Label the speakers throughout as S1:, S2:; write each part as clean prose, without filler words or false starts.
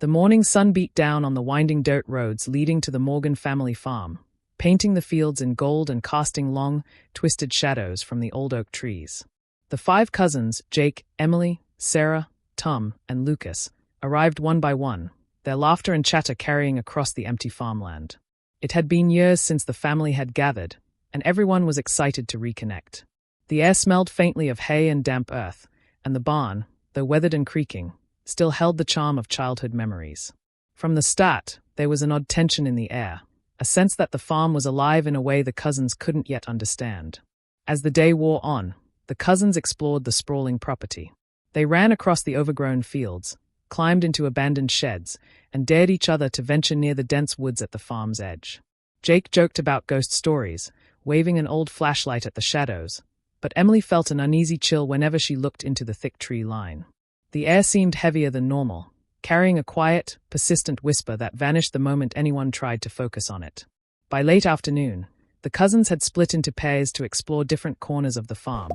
S1: The morning sun beat down on the winding dirt roads leading to the Morgan family farm, painting the fields in gold and casting long, twisted shadows from the old oak trees. The 5 cousins, Jake, Emily, Sarah, Tom, and Lucas, arrived one by one, their laughter and chatter carrying across the empty farmland. It had been years since the family had gathered, and everyone was excited to reconnect. The air smelled faintly of hay and damp earth, and the barn, though weathered and creaking, still held the charm of childhood memories. From the start, there was an odd tension in the air, a sense that the farm was alive in a way the cousins couldn't yet understand. As the day wore on, the cousins explored the sprawling property. They ran across the overgrown fields, climbed into abandoned sheds, and dared each other to venture near the dense woods at the farm's edge. Jake joked about ghost stories, waving an old flashlight at the shadows, but Emily felt an uneasy chill whenever she looked into the thick tree line. The air seemed heavier than normal, carrying a quiet, persistent whisper that vanished the moment anyone tried to focus on it. By late afternoon, the cousins had split into pairs to explore different corners of the farm,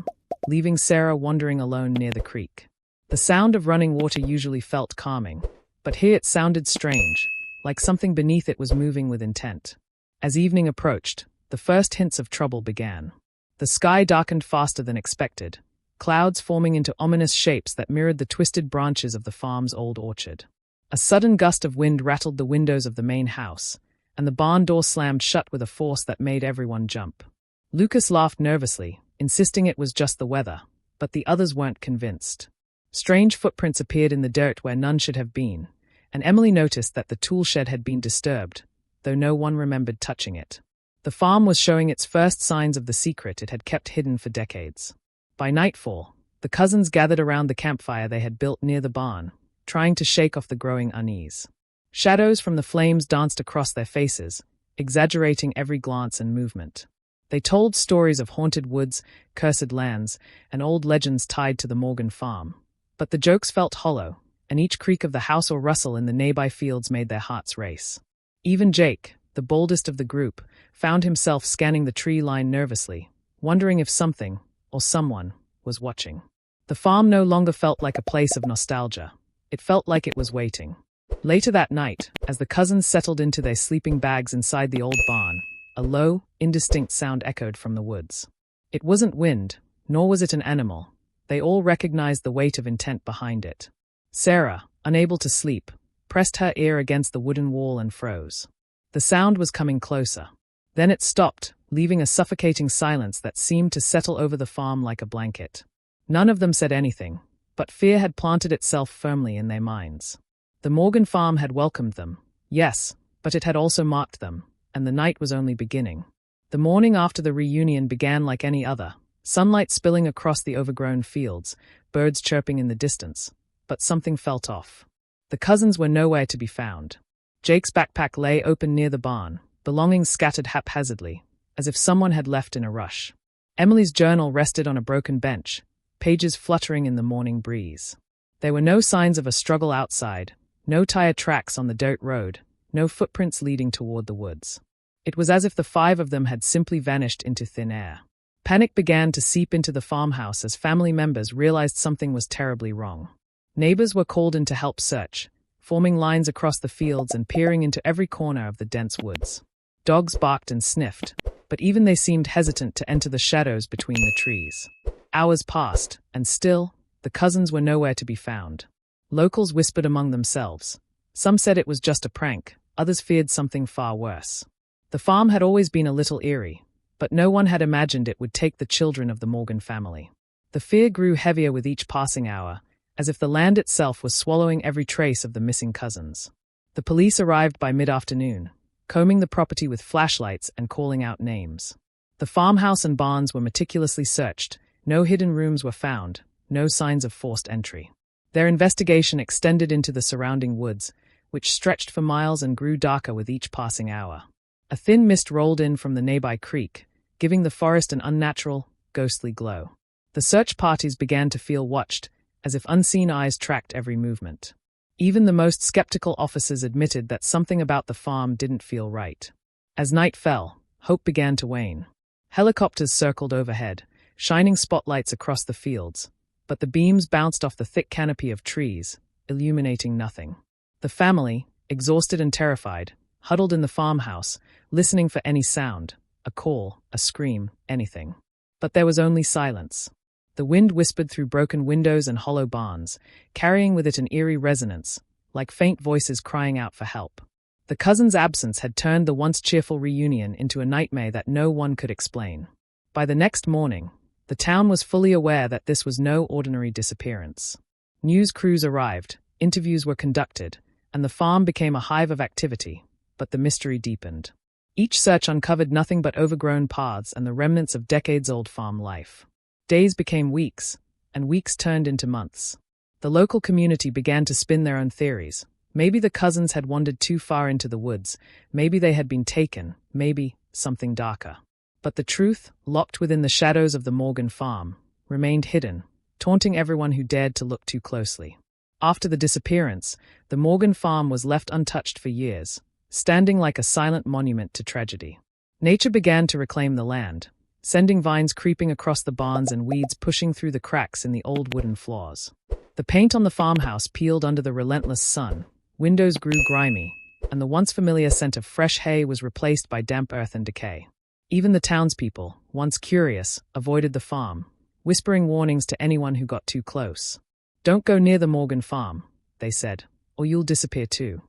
S1: leaving Sarah wandering alone near the creek. The sound of running water usually felt calming, but here it sounded strange, like something beneath it was moving with intent. As evening approached, the first hints of trouble began. The sky darkened faster than expected, clouds forming into ominous shapes that mirrored the twisted branches of the farm's old orchard. A sudden gust of wind rattled the windows of the main house, and the barn door slammed shut with a force that made everyone jump. Lucas laughed nervously, insisting it was just the weather, but the others weren't convinced. Strange footprints appeared in the dirt where none should have been, and Emily noticed that the tool shed had been disturbed, though no one remembered touching it. The farm was showing its first signs of the secret it had kept hidden for decades. By nightfall, the cousins gathered around the campfire they had built near the barn, trying to shake off the growing unease. Shadows from the flames danced across their faces, exaggerating every glance and movement. They told stories of haunted woods, cursed lands, and old legends tied to the Morgan farm. But the jokes felt hollow, and each creak of the house or rustle in the nearby fields made their hearts race. Even Jake, the boldest of the group, found himself scanning the tree line nervously, wondering if something, or someone, was watching. The farm no longer felt like a place of nostalgia. It felt like it was waiting. Later that night, as the cousins settled into their sleeping bags inside the old barn, a low, indistinct sound echoed from the woods. It wasn't wind, nor was it an animal. They all recognized the weight of intent behind it. Sarah, unable to sleep, pressed her ear against the wooden wall and froze. The sound was coming closer. Then it stopped, leaving a suffocating silence that seemed to settle over the farm like a blanket. None of them said anything, but fear had planted itself firmly in their minds. The Morgan farm had welcomed them, yes, but it had also marked them, and the night was only beginning. The morning after the reunion began like any other, sunlight spilling across the overgrown fields, birds chirping in the distance, but something felt off. The cousins were nowhere to be found. Jake's backpack lay open near the barn, belongings scattered haphazardly, as if someone had left in a rush. Emily's journal rested on a broken bench, pages fluttering in the morning breeze. There were no signs of a struggle outside, no tire tracks on the dirt road, no footprints leading toward the woods. It was as if the 5 of them had simply vanished into thin air. Panic began to seep into the farmhouse as family members realized something was terribly wrong. Neighbors were called in to help search, forming lines across the fields and peering into every corner of the dense woods. Dogs barked and sniffed, but even they seemed hesitant to enter the shadows between the trees. Hours passed, and still, the cousins were nowhere to be found. Locals whispered among themselves. Some said it was just a prank, others feared something far worse. The farm had always been a little eerie, but no one had imagined it would take the children of the Morgan family. The fear grew heavier with each passing hour, as if the land itself was swallowing every trace of the missing cousins. The police arrived by mid-afternoon, combing the property with flashlights and calling out names. The farmhouse and barns were meticulously searched, no hidden rooms were found, no signs of forced entry. Their investigation extended into the surrounding woods, which stretched for miles and grew darker with each passing hour. A thin mist rolled in from the nearby creek, giving the forest an unnatural, ghostly glow. The search parties began to feel watched, as if unseen eyes tracked every movement. Even the most skeptical officers admitted that something about the farm didn't feel right. As night fell, hope began to wane. Helicopters circled overhead, shining spotlights across the fields, but the beams bounced off the thick canopy of trees, illuminating nothing. The family, exhausted and terrified, huddled in the farmhouse, listening for any sound, a call, a scream, anything. But there was only silence. The wind whispered through broken windows and hollow barns, carrying with it an eerie resonance, like faint voices crying out for help. The cousins' absence had turned the once cheerful reunion into a nightmare that no one could explain. By the next morning, the town was fully aware that this was no ordinary disappearance. News crews arrived, interviews were conducted, and the farm became a hive of activity, but the mystery deepened. Each search uncovered nothing but overgrown paths and the remnants of decades-old farm life. Days became weeks, and weeks turned into months. The local community began to spin their own theories. Maybe the cousins had wandered too far into the woods, maybe they had been taken, maybe something darker. But the truth, locked within the shadows of the Morgan farm, remained hidden, taunting everyone who dared to look too closely. After the disappearance, the Morgan farm was left untouched for years, standing like a silent monument to tragedy. Nature began to reclaim the land, sending vines creeping across the barns and weeds pushing through the cracks in the old wooden floors. The paint on the farmhouse peeled under the relentless sun, windows grew grimy, and the once familiar scent of fresh hay was replaced by damp earth and decay. Even the townspeople, once curious, avoided the farm, whispering warnings to anyone who got too close. "Don't go near the Morgan farm," they said, "or you'll disappear too."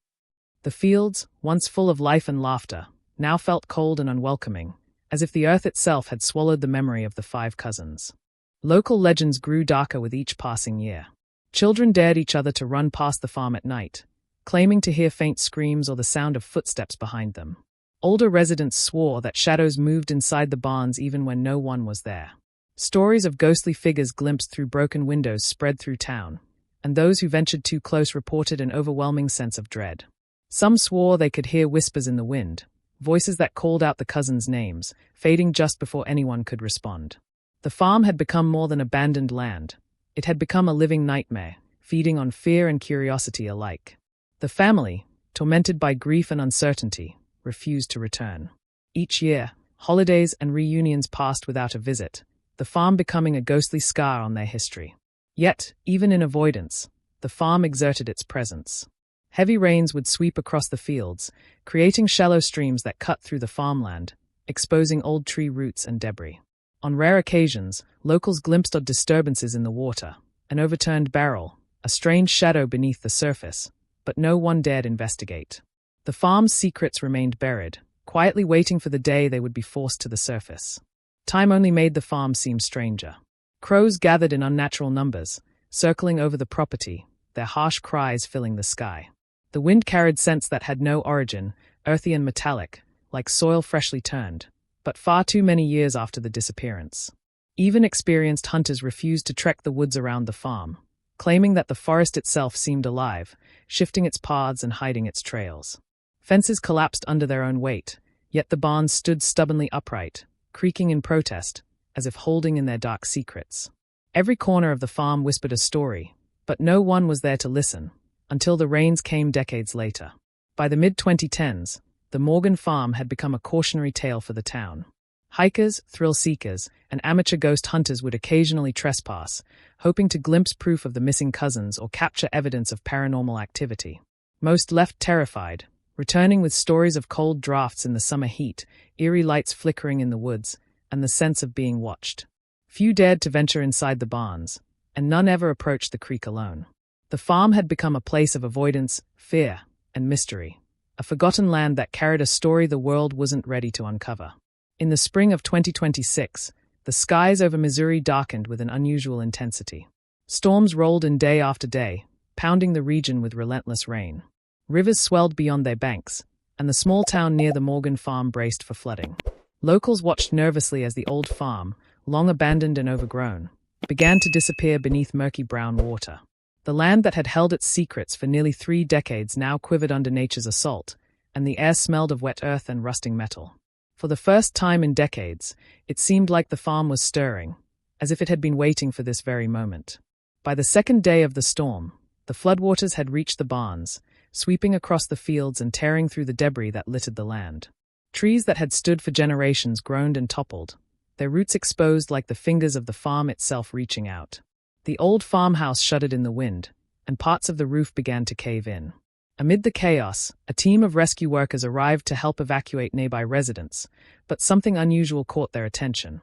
S1: The fields, once full of life and laughter, now felt cold and unwelcoming, as if the earth itself had swallowed the memory of the 5 cousins. Local legends grew darker with each passing year. Children dared each other to run past the farm at night, claiming to hear faint screams or the sound of footsteps behind them. Older residents swore that shadows moved inside the barns even when no one was there. Stories of ghostly figures glimpsed through broken windows spread through town, and those who ventured too close reported an overwhelming sense of dread. Some swore they could hear whispers in the wind, voices that called out the cousins' names, fading just before anyone could respond. The farm had become more than abandoned land. It had become a living nightmare, feeding on fear and curiosity alike. The family, tormented by grief and uncertainty, refused to return. Each year, holidays and reunions passed without a visit, the farm becoming a ghostly scar on their history. Yet, even in avoidance, the farm exerted its presence. Heavy rains would sweep across the fields, creating shallow streams that cut through the farmland, exposing old tree roots and debris. On rare occasions, locals glimpsed odd disturbances in the water, an overturned barrel, a strange shadow beneath the surface, but no one dared investigate. The farm's secrets remained buried, quietly waiting for the day they would be forced to the surface. Time only made the farm seem stranger. Crows gathered in unnatural numbers, circling over the property, their harsh cries filling the sky. The wind carried scents that had no origin, earthy and metallic, like soil freshly turned, but far too many years after the disappearance. Even experienced hunters refused to trek the woods around the farm, claiming that the forest itself seemed alive, shifting its paths and hiding its trails. Fences collapsed under their own weight, yet the barns stood stubbornly upright, creaking in protest, as if holding in their dark secrets. Every corner of the farm whispered a story, but no one was there to listen, until the rains came decades later. By the mid-2010s, the Morgan farm had become a cautionary tale for the town. Hikers, thrill-seekers, and amateur ghost hunters would occasionally trespass, hoping to glimpse proof of the missing cousins or capture evidence of paranormal activity. Most left terrified, returning with stories of cold drafts in the summer heat, eerie lights flickering in the woods, and the sense of being watched. Few dared to venture inside the barns, and none ever approached the creek alone. The farm had become a place of avoidance, fear, and mystery, a forgotten land that carried a story the world wasn't ready to uncover. In the spring of 2026, the skies over Missouri darkened with an unusual intensity. Storms rolled in day after day, pounding the region with relentless rain. Rivers swelled beyond their banks, and the small town near the Morgan farm braced for flooding. Locals watched nervously as the old farm, long abandoned and overgrown, began to disappear beneath murky brown water. The land that had held its secrets for nearly 3 decades now quivered under nature's assault, and the air smelled of wet earth and rusting metal. For the first time in decades, it seemed like the farm was stirring, as if it had been waiting for this very moment. By the second day of the storm, the floodwaters had reached the barns, sweeping across the fields and tearing through the debris that littered the land. Trees that had stood for generations groaned and toppled, their roots exposed like the fingers of the farm itself reaching out. The old farmhouse shuddered in the wind, and parts of the roof began to cave in. Amid the chaos, a team of rescue workers arrived to help evacuate nearby residents, but something unusual caught their attention.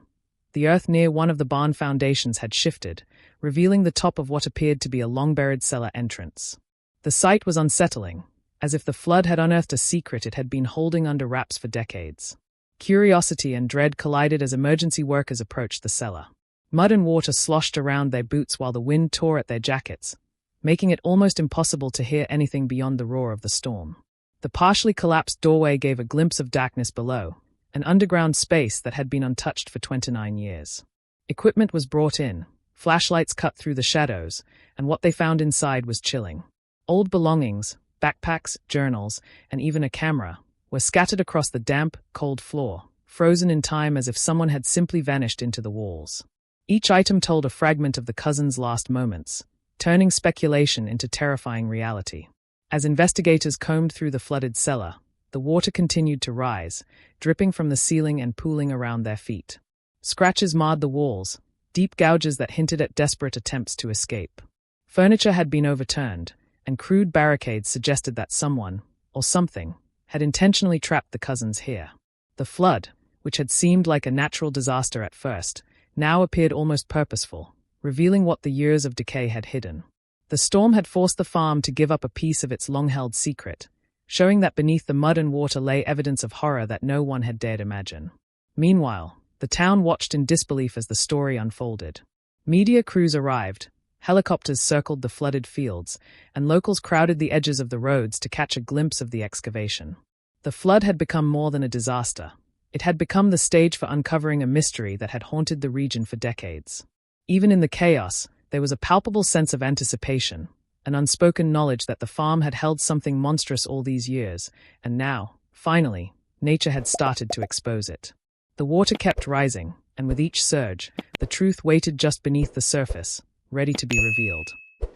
S1: The earth near one of the barn foundations had shifted, revealing the top of what appeared to be a long-buried cellar entrance. The sight was unsettling, as if the flood had unearthed a secret it had been holding under wraps for decades. Curiosity and dread collided as emergency workers approached the cellar. Mud and water sloshed around their boots while the wind tore at their jackets, making it almost impossible to hear anything beyond the roar of the storm. The partially collapsed doorway gave a glimpse of darkness below, an underground space that had been untouched for 29 years. Equipment was brought in, flashlights cut through the shadows, and what they found inside was chilling. Old belongings, backpacks, journals, and even a camera, were scattered across the damp, cold floor, frozen in time as if someone had simply vanished into the walls. Each item told a fragment of the cousins' last moments, turning speculation into terrifying reality. As investigators combed through the flooded cellar, the water continued to rise, dripping from the ceiling and pooling around their feet. Scratches marred the walls, deep gouges that hinted at desperate attempts to escape. Furniture had been overturned, and crude barricades suggested that someone, or something, had intentionally trapped the cousins here. The flood, which had seemed like a natural disaster at first, now appeared almost purposeful, revealing what the years of decay had hidden. The storm had forced the farm to give up a piece of its long-held secret, showing that beneath the mud and water lay evidence of horror that no one had dared imagine. Meanwhile, the town watched in disbelief as the story unfolded. Media crews arrived, helicopters circled the flooded fields, and locals crowded the edges of the roads to catch a glimpse of the excavation. The flood had become more than a disaster. It had become the stage for uncovering a mystery that had haunted the region for decades. Even in the chaos, there was a palpable sense of anticipation, an unspoken knowledge that the farm had held something monstrous all these years, and now, finally, nature had started to expose it. The water kept rising, and with each surge, the truth waited just beneath the surface, ready to be revealed.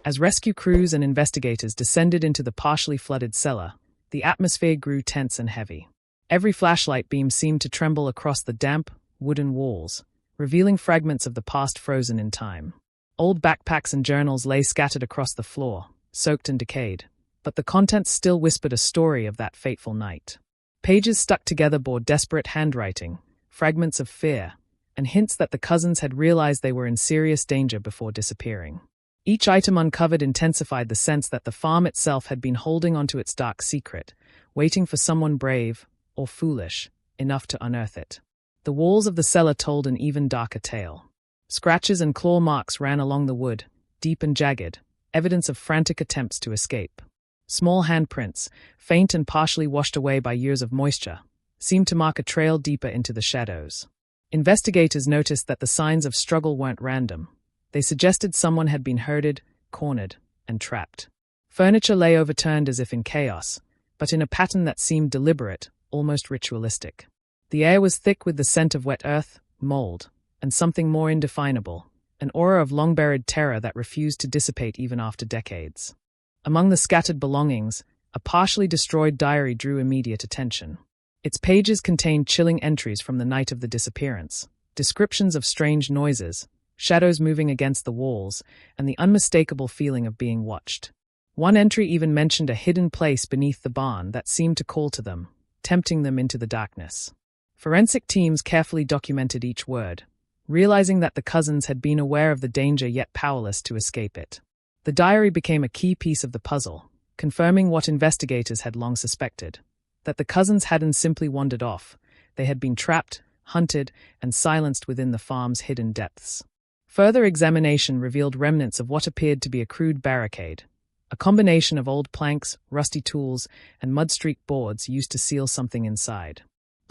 S1: As rescue crews and investigators descended into the partially flooded cellar, the atmosphere grew tense and heavy. Every flashlight beam seemed to tremble across the damp, wooden walls, revealing fragments of the past frozen in time. Old backpacks and journals lay scattered across the floor, soaked and decayed, but the contents still whispered a story of that fateful night. Pages stuck together bore desperate handwriting, fragments of fear, and hints that the cousins had realized they were in serious danger before disappearing. Each item uncovered intensified the sense that the farm itself had been holding onto its dark secret, waiting for someone brave, or foolish, enough to unearth it. The walls of the cellar told an even darker tale. Scratches and claw marks ran along the wood, deep and jagged, evidence of frantic attempts to escape. Small handprints, faint and partially washed away by years of moisture, seemed to mark a trail deeper into the shadows. Investigators noticed that the signs of struggle weren't random. They suggested someone had been herded, cornered, and trapped. Furniture lay overturned as if in chaos, but in a pattern that seemed deliberate, almost ritualistic. The air was thick with the scent of wet earth, mold, and something more indefinable, an aura of long-buried terror that refused to dissipate even after decades. Among the scattered belongings, a partially destroyed diary drew immediate attention. Its pages contained chilling entries from the night of the disappearance, descriptions of strange noises, shadows moving against the walls, and the unmistakable feeling of being watched. One entry even mentioned a hidden place beneath the barn that seemed to call to them, tempting them into the darkness. Forensic teams carefully documented each word, realizing that the cousins had been aware of the danger yet powerless to escape it. The diary became a key piece of the puzzle, confirming what investigators had long suspected, that the cousins hadn't simply wandered off, they had been trapped, hunted, and silenced within the farm's hidden depths. Further examination revealed remnants of what appeared to be a crude barricade, a combination of old planks, rusty tools, and mud-streaked boards used to seal something inside.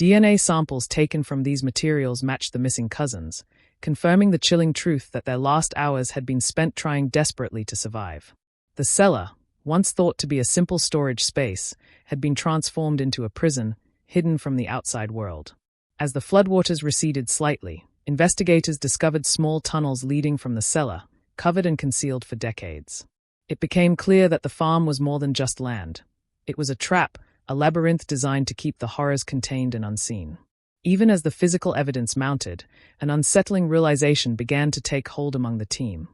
S1: DNA samples taken from these materials matched the missing cousins, confirming the chilling truth that their last hours had been spent trying desperately to survive. The cellar, once thought to be a simple storage space, had been transformed into a prison, hidden from the outside world. As the floodwaters receded slightly, investigators discovered small tunnels leading from the cellar, covered and concealed for decades. It became clear that the farm was more than just land. It was a trap, a labyrinth designed to keep the horrors contained and unseen. Even as the physical evidence mounted, an unsettling realization began to take hold among the team.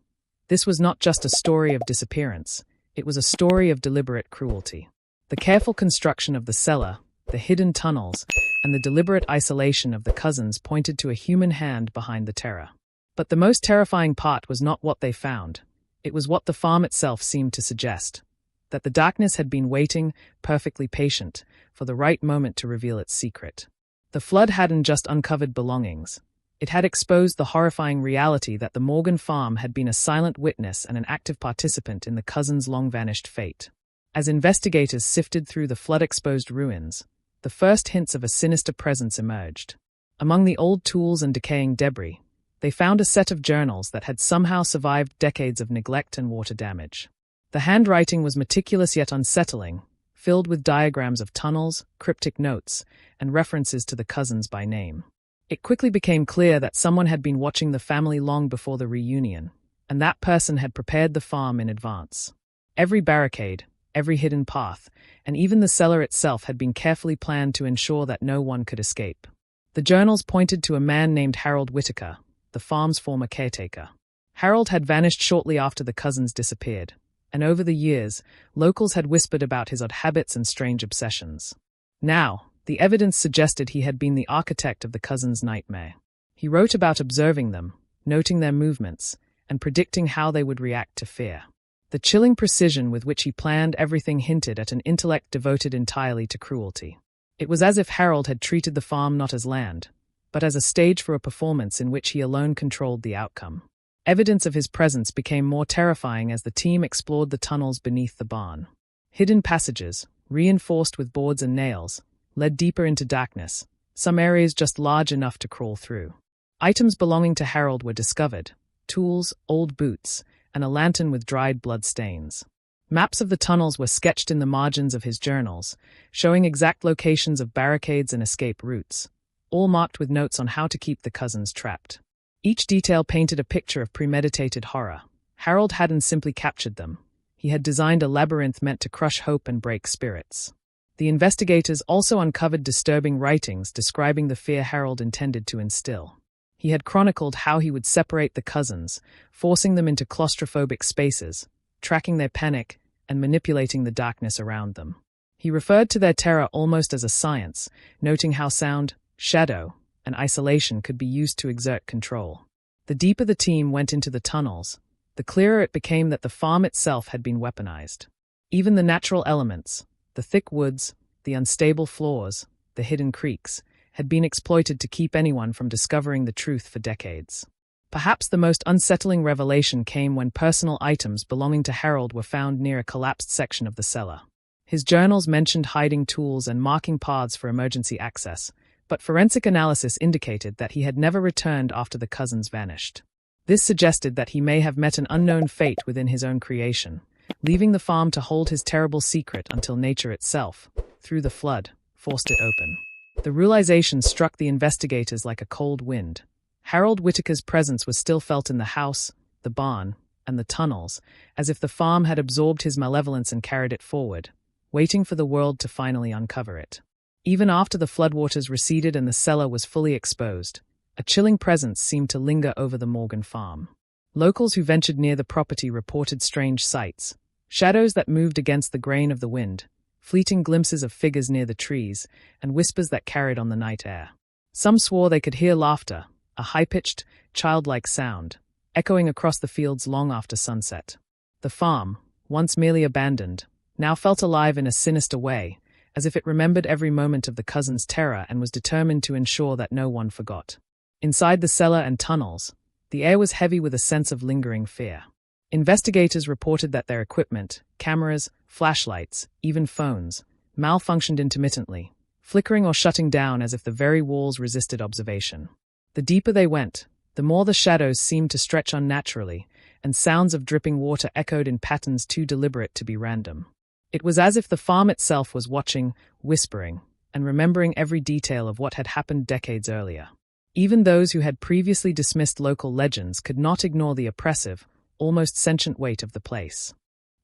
S1: This was not just a story of disappearance, it was a story of deliberate cruelty. The careful construction of the cellar, the hidden tunnels, and the deliberate isolation of the cousins pointed to a human hand behind the terror. But the most terrifying part was not what they found. It was what the farm itself seemed to suggest. That the darkness had been waiting, perfectly patient, for the right moment to reveal its secret. The flood hadn't just uncovered belongings. It had exposed the horrifying reality that the Morgan farm had been a silent witness and an active participant in the cousins' long-vanished fate. As investigators sifted through the flood-exposed ruins, the first hints of a sinister presence emerged. Among the old tools and decaying debris, they found a set of journals that had somehow survived decades of neglect and water damage. The handwriting was meticulous yet unsettling, filled with diagrams of tunnels, cryptic notes, and references to the cousins by name. It quickly became clear that someone had been watching the family long before the reunion, and that person had prepared the farm in advance. Every barricade, every hidden path, and even the cellar itself had been carefully planned to ensure that no one could escape. The journals pointed to a man named Harold Whitaker, the farm's former caretaker. Harold had vanished shortly after the cousins disappeared, and over the years, locals had whispered about his odd habits and strange obsessions. Now, the evidence suggested he had been the architect of the cousins' nightmare. He wrote about observing them, noting their movements, and predicting how they would react to fear. The chilling precision with which he planned everything hinted at an intellect devoted entirely to cruelty. It was as if Harold had treated the farm not as land, but as a stage for a performance in which he alone controlled the outcome. Evidence of his presence became more terrifying as the team explored the tunnels beneath the barn. Hidden passages, reinforced with boards and nails, led deeper into darkness, some areas just large enough to crawl through. Items belonging to Harold were discovered: tools, old boots, and a lantern with dried blood stains. Maps of the tunnels were sketched in the margins of his journals, showing exact locations of barricades and escape routes, all marked with notes on how to keep the cousins trapped. Each detail painted a picture of premeditated horror. Harold hadn't simply captured them. He had designed a labyrinth meant to crush hope and break spirits. The investigators also uncovered disturbing writings describing the fear Harold intended to instill. He had chronicled how he would separate the cousins, forcing them into claustrophobic spaces, tracking their panic, and manipulating the darkness around them. He referred to their terror almost as a science, noting how sound, shadow, and isolation could be used to exert control. The deeper the team went into the tunnels, the clearer it became that the farm itself had been weaponized. Even the natural elements, the thick woods, the unstable floors, the hidden creeks, had been exploited to keep anyone from discovering the truth for decades. Perhaps the most unsettling revelation came when personal items belonging to Harold were found near a collapsed section of the cellar. His journals mentioned hiding tools and marking paths for emergency access, but forensic analysis indicated that he had never returned after the cousins vanished. This suggested that he may have met an unknown fate within his own creation, leaving the farm to hold his terrible secret until nature itself, through the flood, forced it open. The realization struck the investigators like a cold wind. Harold Whitaker's presence was still felt in the house, the barn, and the tunnels, as if the farm had absorbed his malevolence and carried it forward, waiting for the world to finally uncover it. Even after the floodwaters receded and the cellar was fully exposed, a chilling presence seemed to linger over the Morgan farm. Locals who ventured near the property reported strange sights: shadows that moved against the grain of the wind, fleeting glimpses of figures near the trees, and whispers that carried on the night air. Some swore they could hear laughter, a high-pitched, childlike sound, echoing across the fields long after sunset. The farm, once merely abandoned, now felt alive in a sinister way, as if it remembered every moment of the cousins' terror and was determined to ensure that no one forgot. Inside the cellar and tunnels, the air was heavy with a sense of lingering fear. Investigators reported that their equipment, cameras, flashlights, even phones, malfunctioned intermittently, flickering or shutting down as if the very walls resisted observation. The deeper they went, the more the shadows seemed to stretch unnaturally, and sounds of dripping water echoed in patterns too deliberate to be random. It was as if the farm itself was watching, whispering, and remembering every detail of what had happened decades earlier. Even those who had previously dismissed local legends could not ignore the oppressive, almost sentient weight of the place.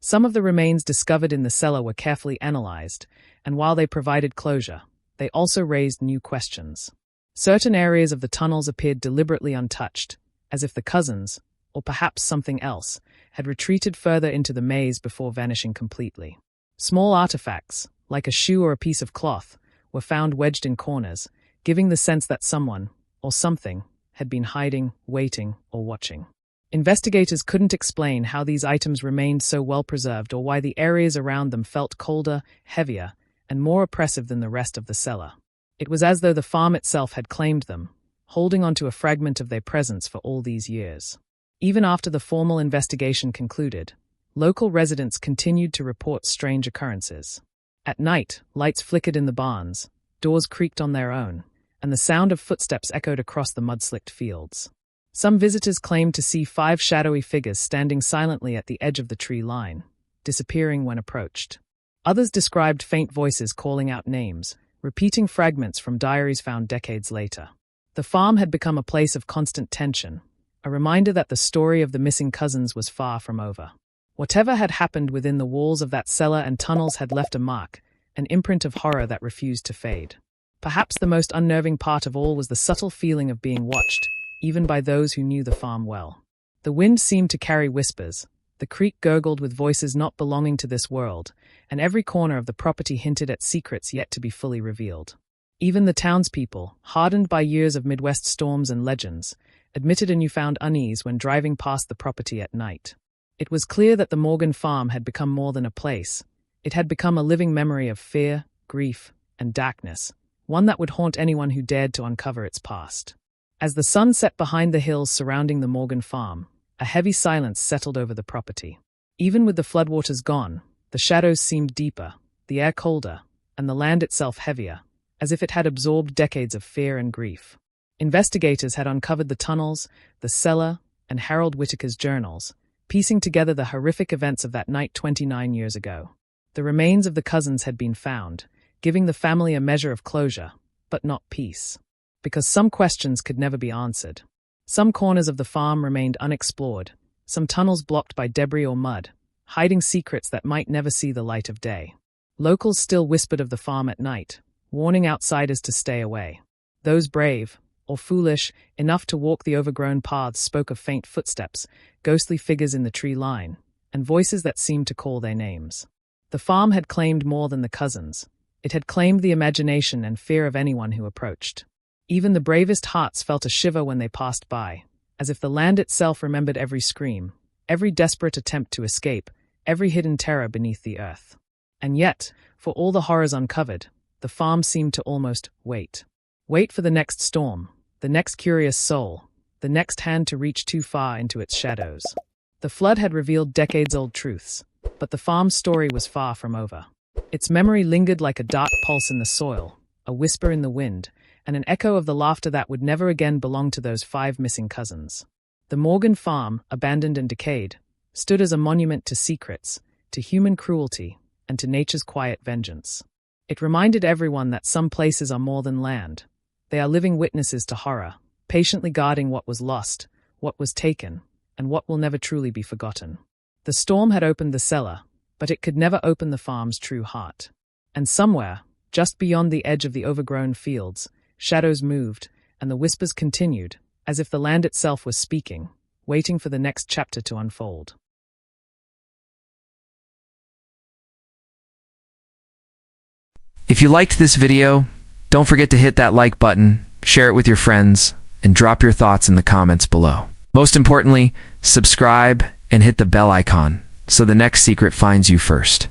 S1: Some of the remains discovered in the cellar were carefully analyzed, and while they provided closure, they also raised new questions. Certain areas of the tunnels appeared deliberately untouched, as if the cousins, or perhaps something else, had retreated further into the maze before vanishing completely. Small artifacts, like a shoe or a piece of cloth, were found wedged in corners, giving the sense that someone, or something, had been hiding, waiting, or watching. Investigators couldn't explain how these items remained so well preserved or why the areas around them felt colder, heavier, and more oppressive than the rest of the cellar. It was as though the farm itself had claimed them, holding onto a fragment of their presence for all these years. Even after the formal investigation concluded, local residents continued to report strange occurrences. At night, lights flickered in the barns, doors creaked on their own, and the sound of footsteps echoed across the mud-slicked fields. Some visitors claimed to see 5 shadowy figures standing silently at the edge of the tree line, disappearing when approached. Others described faint voices calling out names, repeating fragments from diaries found decades later. The farm had become a place of constant tension, a reminder that the story of the missing cousins was far from over. Whatever had happened within the walls of that cellar and tunnels had left a mark, an imprint of horror that refused to fade. Perhaps the most unnerving part of all was the subtle feeling of being watched, even by those who knew the farm well. The wind seemed to carry whispers, the creek gurgled with voices not belonging to this world, and every corner of the property hinted at secrets yet to be fully revealed. Even the townspeople, hardened by years of Midwest storms and legends, admitted a newfound unease when driving past the property at night. It was clear that the Morgan farm had become more than a place. It had become a living memory of fear, grief, and darkness, one that would haunt anyone who dared to uncover its past. As the sun set behind the hills surrounding the Morgan farm, a heavy silence settled over the property. Even with the floodwaters gone, the shadows seemed deeper, the air colder, and the land itself heavier, as if it had absorbed decades of fear and grief. Investigators had uncovered the tunnels, the cellar, and Harold Whitaker's journals, piecing together the horrific events of that night 29 years ago. The remains of the cousins had been found, giving the family a measure of closure, but not peace. Because some questions could never be answered. Some corners of the farm remained unexplored, some tunnels blocked by debris or mud, hiding secrets that might never see the light of day. Locals still whispered of the farm at night, warning outsiders to stay away. Those brave, or foolish, enough to walk the overgrown paths spoke of faint footsteps, ghostly figures in the tree line, and voices that seemed to call their names. The farm had claimed more than the cousins. It had claimed the imagination and fear of anyone who approached. Even the bravest hearts felt a shiver when they passed by, as if the land itself remembered every scream, every desperate attempt to escape, every hidden terror beneath the earth. And yet, for all the horrors uncovered, the farm seemed to almost wait. Wait for the next storm, the next curious soul, the next hand to reach too far into its shadows. The flood had revealed decades-old truths, but the farm's story was far from over. Its memory lingered like a dark pulse in the soil, a whisper in the wind, and an echo of the laughter that would never again belong to those 5 missing cousins. The Morgan farm, abandoned and decayed, stood as a monument to secrets, to human cruelty, and to nature's quiet vengeance. It reminded everyone that some places are more than land. They are living witnesses to horror, patiently guarding what was lost, what was taken, and what will never truly be forgotten. The storm had opened the cellar, but it could never open the farm's true heart. And somewhere, just beyond the edge of the overgrown fields, shadows moved, and the whispers continued, as if the land itself was speaking, waiting for the next chapter to unfold.
S2: If you liked this video, don't forget to hit that like button, share it with your friends, and drop your thoughts in the comments below. Most importantly, subscribe and hit the bell icon so the next secret finds you first.